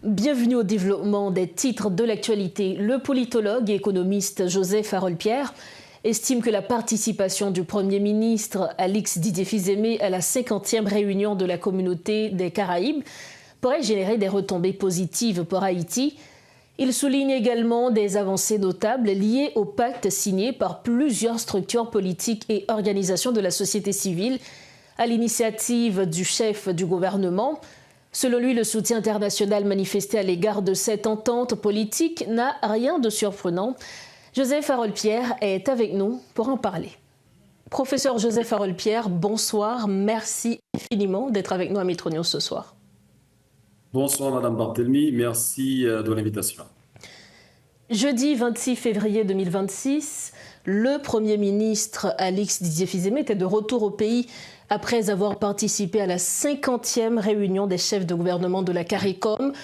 Bienvenue au développement des titres de l'actualité. Le politologue et économiste Joseph Harold-Pierre estime que la participation du Premier ministre Alix Didier Fils-Aimé à la 50e réunion de la Communauté des Caraïbes pourrait générer des retombées positives pour Haïti. Il souligne également des avancées notables liées au pacte signé par plusieurs structures politiques et organisations de la société civile à l'initiative du chef du gouvernement. Selon lui, le soutien international manifesté à l'égard de cette entente politique n'a rien de surprenant. Joseph Harold-Pierre est avec nous pour en parler. Professeur Joseph Harold-Pierre, bonsoir. Merci infiniment d'être avec nous à Métro News ce soir. Bonsoir Madame Barthelmy, merci de l'invitation. Jeudi 26 février 2026, le Premier ministre Alix Didier Fils-Aimé était de retour au pays après avoir participé à la 50e réunion des chefs de gouvernement de la CARICOM.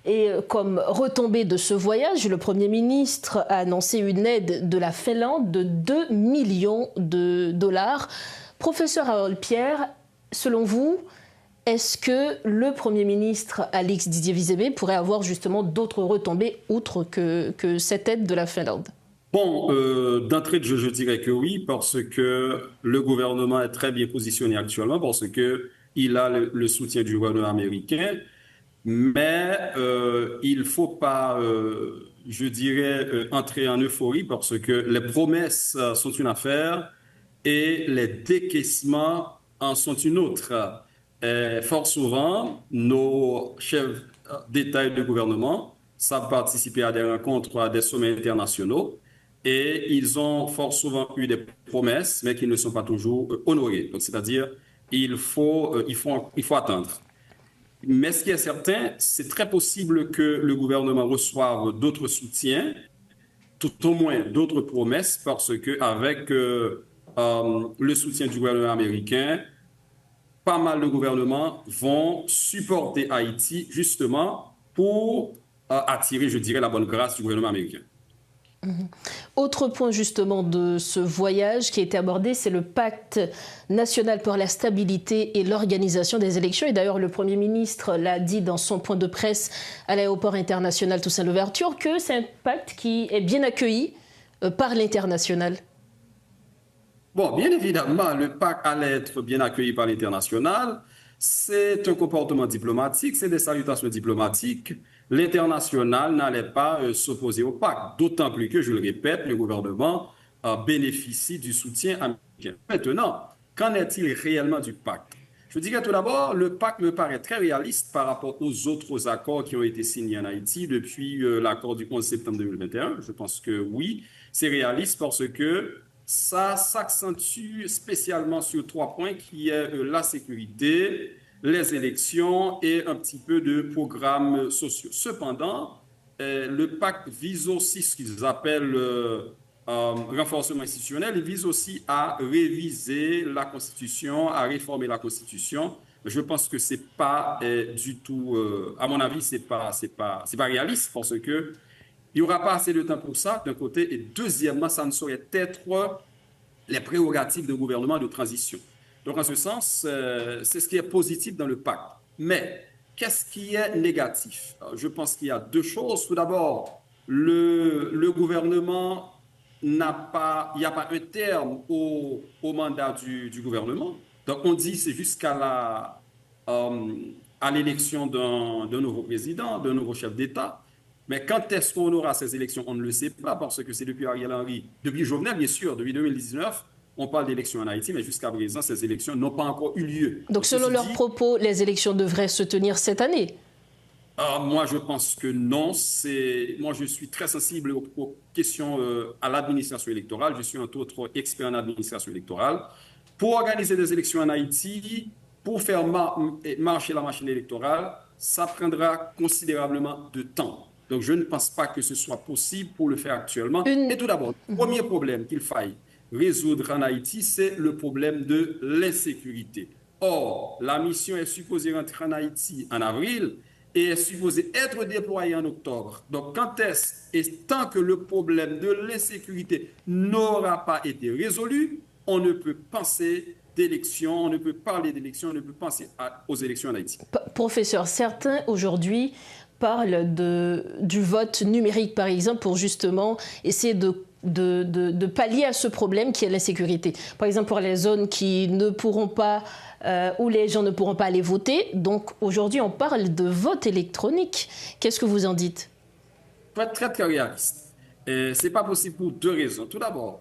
Et comme retombée de ce voyage, le Premier ministre a annoncé une aide de la Finlande de 2 millions de dollars. Professeur Harold-Pierre, selon vous, est-ce que le Premier ministre Alix Didier Fils-Aimé pourrait avoir justement d'autres retombées outre que cette aide de la Finlande ? Bon, d'entrée de jeu, je dirais que oui, parce que le gouvernement est très bien positionné actuellement, parce qu'il a le soutien du gouvernement américain, mais il ne faut pas, je dirais, entrer en euphorie, parce que les promesses sont une affaire et les décaissements en sont une autre. Fort souvent, nos chefs d'État et de gouvernement savent participer à des rencontres, à des sommets internationaux, et ils ont fort souvent eu des promesses, mais qui ne sont pas toujours honorées. Donc, c'est-à-dire, il faut attendre. Mais ce qui est certain, c'est très possible que le gouvernement reçoive d'autres soutiens, tout au moins d'autres promesses, parce qu'avec le soutien du gouvernement américain, pas mal de gouvernements vont supporter Haïti justement pour attirer, je dirais, la bonne grâce du gouvernement américain. Autre point justement de ce voyage qui a été abordé, c'est le pacte national pour la stabilité et l'organisation des élections. Et d'ailleurs, le Premier ministre l'a dit dans son point de presse à l'aéroport international Toussaint-Louverture que c'est un pacte qui est bien accueilli par l'international. Bon, bien évidemment, le pacte allait être bien accueilli par l'international. C'est un comportement diplomatique, c'est des salutations diplomatiques. L'international n'allait pas s'opposer au pacte, d'autant plus que, je le répète, le gouvernement bénéficie du soutien américain. Maintenant, qu'en est-il réellement du pacte? Je dirais tout d'abord, le pacte me paraît très réaliste par rapport aux autres accords qui ont été signés en Haïti depuis l'accord du 11 septembre 2021. Je pense que oui, c'est réaliste parce que ça s'accentue spécialement sur 3 points qui est la sécurité, les élections et un petit peu de programmes sociaux. Cependant, le pacte vise aussi ce qu'ils appellent renforcement institutionnel. Il vise aussi à réviser la Constitution, à réformer la Constitution. Je pense que c'est pas du tout, à mon avis, c'est pas réaliste parce que il n'y aura pas assez de temps pour ça, d'un côté. Et deuxièmement, ça ne saurait être les prérogatives de gouvernement de transition. Donc, en ce sens, c'est ce qui est positif dans le pacte. Mais qu'est-ce qui est négatif? Je pense qu'il y a 2 choses. Tout d'abord, le gouvernement il n'y a pas un terme au mandat du gouvernement. Donc, on dit c'est jusqu'à l'élection d'un nouveau président, d'un nouveau chef d'État. Mais quand est-ce qu'on aura ces élections? On ne le sait pas parce que c'est depuis Ariel Henry, depuis Jovenel, bien sûr, depuis 2019, on parle d'élections en Haïti, mais jusqu'à présent, ces élections n'ont pas encore eu lieu. Donc, selon leurs propos, les élections devraient se tenir cette année? Moi, je pense que non. Moi, je suis très sensible aux questions à l'administration électorale. Je suis entre autres expert en administration électorale. Pour organiser des élections en Haïti, pour faire marcher la machine électorale, ça prendra considérablement de temps. Donc, je ne pense pas que ce soit possible pour le faire actuellement. Et tout d'abord, le premier problème qu'il faille résoudre en Haïti, c'est le problème de l'insécurité. Or, la mission est supposée rentrer en Haïti en avril et est supposée être déployée en octobre. Donc, quand est-ce, et tant que le problème de l'insécurité n'aura pas été résolu, on ne peut penser d'élections, on ne peut parler d'élections, on ne peut penser aux élections en Haïti. Professeur, certains aujourd'hui parle du vote numérique, par exemple, pour justement essayer de pallier à ce problème qui est l'insécurité. Par exemple, pour les zones qui ne pourront pas, où les gens ne pourront pas aller voter. Donc aujourd'hui, on parle de vote électronique. Qu'est-ce que vous en dites? Pour être très, très réaliste, ce n'est pas possible pour deux raisons. Tout d'abord,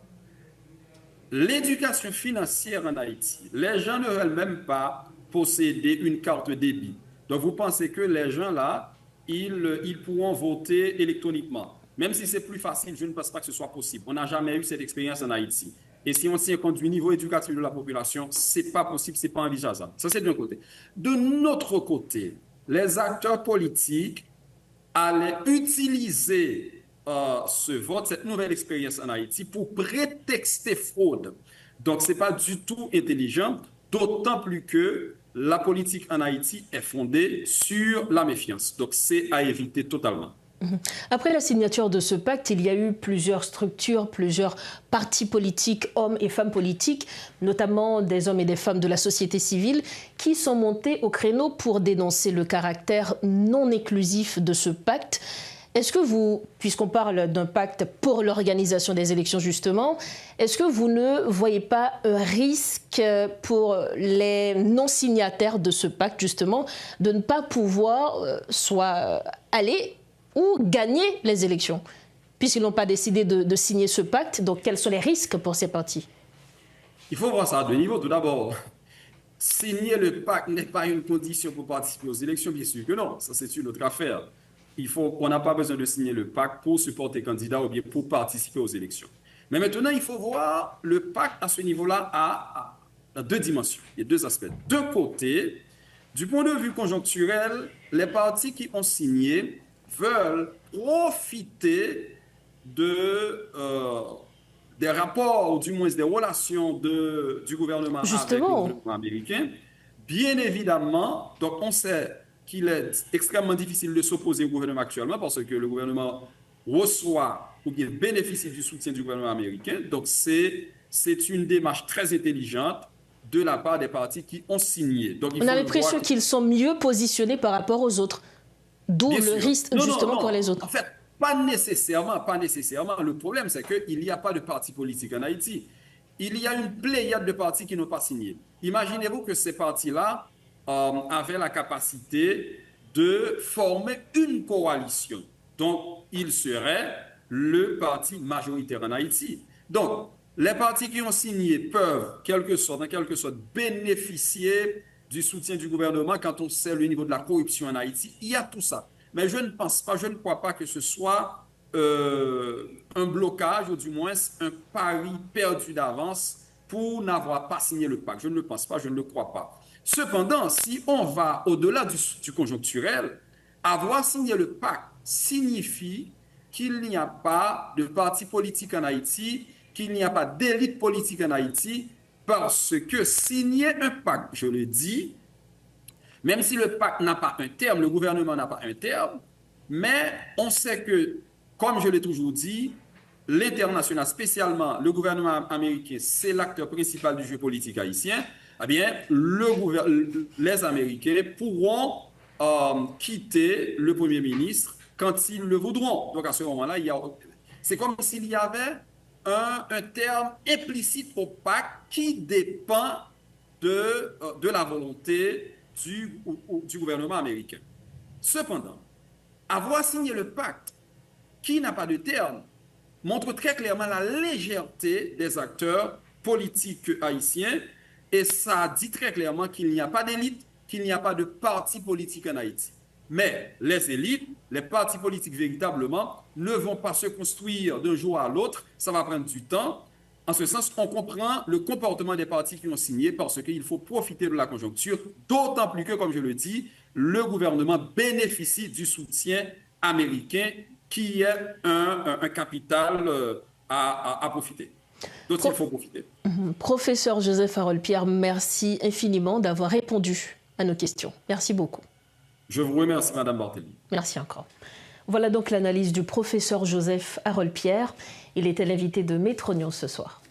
l'éducation financière en Haïti, les gens ne veulent même pas posséder une carte débit. Donc, vous pensez que les gens là, ils pourront voter électroniquement. Même si c'est plus facile, je ne pense pas que ce soit possible. On n'a jamais eu cette expérience en Haïti. Et si on tient compte du niveau éducatif de la population, ce n'est pas possible, ce n'est pas envisageable. Ça, c'est d'un côté. De notre côté, les acteurs politiques allaient utiliser ce vote, cette nouvelle expérience en Haïti pour prétexter fraude. Donc, ce n'est pas du tout intelligent, d'autant plus que la politique en Haïti est fondée sur la méfiance. Donc, c'est à éviter totalement. Après la signature de ce pacte, il y a eu plusieurs structures, plusieurs partis politiques, hommes et femmes politiques, notamment des hommes et des femmes de la société civile, qui sont montés au créneau pour dénoncer le caractère non inclusif de ce pacte. Est-ce que vous, puisqu'on parle d'un pacte pour l'organisation des élections justement, est-ce que vous ne voyez pas un risque pour les non-signataires de ce pacte justement de ne pas pouvoir soit aller ou gagner les élections, puisqu'ils n'ont pas décidé de signer ce pacte? Donc, quels sont les risques pour ces partis? Il faut voir ça à deux niveaux. Tout d'abord, signer le pacte n'est pas une condition pour participer aux élections, bien sûr que non. Ça, c'est une autre affaire. On n'a pas besoin de signer le pacte pour supporter candidat ou bien pour participer aux élections. Mais maintenant, il faut voir le pacte à ce niveau-là à deux dimensions. Il y a deux aspects. De côté, du point de vue conjoncturel, les partis qui ont signé veulent profiter des rapports, ou du moins des relations du gouvernement avec le gouvernement américain. Bien évidemment, donc on sait qu'il est extrêmement difficile de s'opposer au gouvernement actuellement parce que le gouvernement reçoit ou bien bénéficie du soutien du gouvernement américain. Donc c'est une démarche très intelligente de la part des partis qui ont signé. Donc, on a l'impression qu'ils sont mieux positionnés par rapport aux autres. D'où le risque justement pour les autres. En fait, pas nécessairement. Le problème, c'est qu'il n'y a pas de parti politique en Haïti. Il y a une pléiade de partis qui n'ont pas signé. Imaginez-vous que ces partis-là avaient la capacité de former une coalition. Donc, ils seraient le parti majoritaire en Haïti. Donc, les partis qui ont signé peuvent, en quelque sorte, bénéficier du soutien du gouvernement quand on sait le niveau de la corruption en Haïti. Il y a tout ça. Mais je ne crois pas que ce soit un blocage ou du moins un pari perdu d'avance pour n'avoir pas signé le pacte. Je ne le pense pas, je ne le crois pas. Cependant, si on va au-delà du conjoncturel, avoir signé le pacte signifie qu'il n'y a pas de parti politique en Haïti, qu'il n'y a pas d'élite politique en Haïti, parce que signer un pacte, je le dis, même si le pacte n'a pas un terme, le gouvernement n'a pas un terme, mais on sait que, comme je l'ai toujours dit, l'international, spécialement le gouvernement américain, c'est l'acteur principal du jeu politique haïtien, eh bien, les Américains pourront quitter le Premier ministre quand ils le voudront. Donc à ce moment-là, c'est comme s'il y avait un terme implicite au pacte qui dépend de la volonté du gouvernement américain. Cependant, avoir signé le pacte qui n'a pas de terme montre très clairement la légèreté des acteurs politiques haïtiens et ça dit très clairement qu'il n'y a pas d'élite, qu'il n'y a pas de parti politique en Haïti. Mais les élites, les partis politiques véritablement, ne vont pas se construire d'un jour à l'autre. Ça va prendre du temps. En ce sens, on comprend le comportement des partis qui ont signé parce qu'il faut profiter de la conjoncture, d'autant plus que, comme je le dis, le gouvernement bénéficie du soutien américain qui est un capital à profiter. Donc, il faut profiter. Professeur Joseph Harolpierre, merci infiniment d'avoir répondu à nos questions. Merci beaucoup. Je vous remercie, Madame Barthélémy. Merci encore. Voilà donc l'analyse du professeur Joseph Harolpierre. Il était l'invité de Métro News ce soir.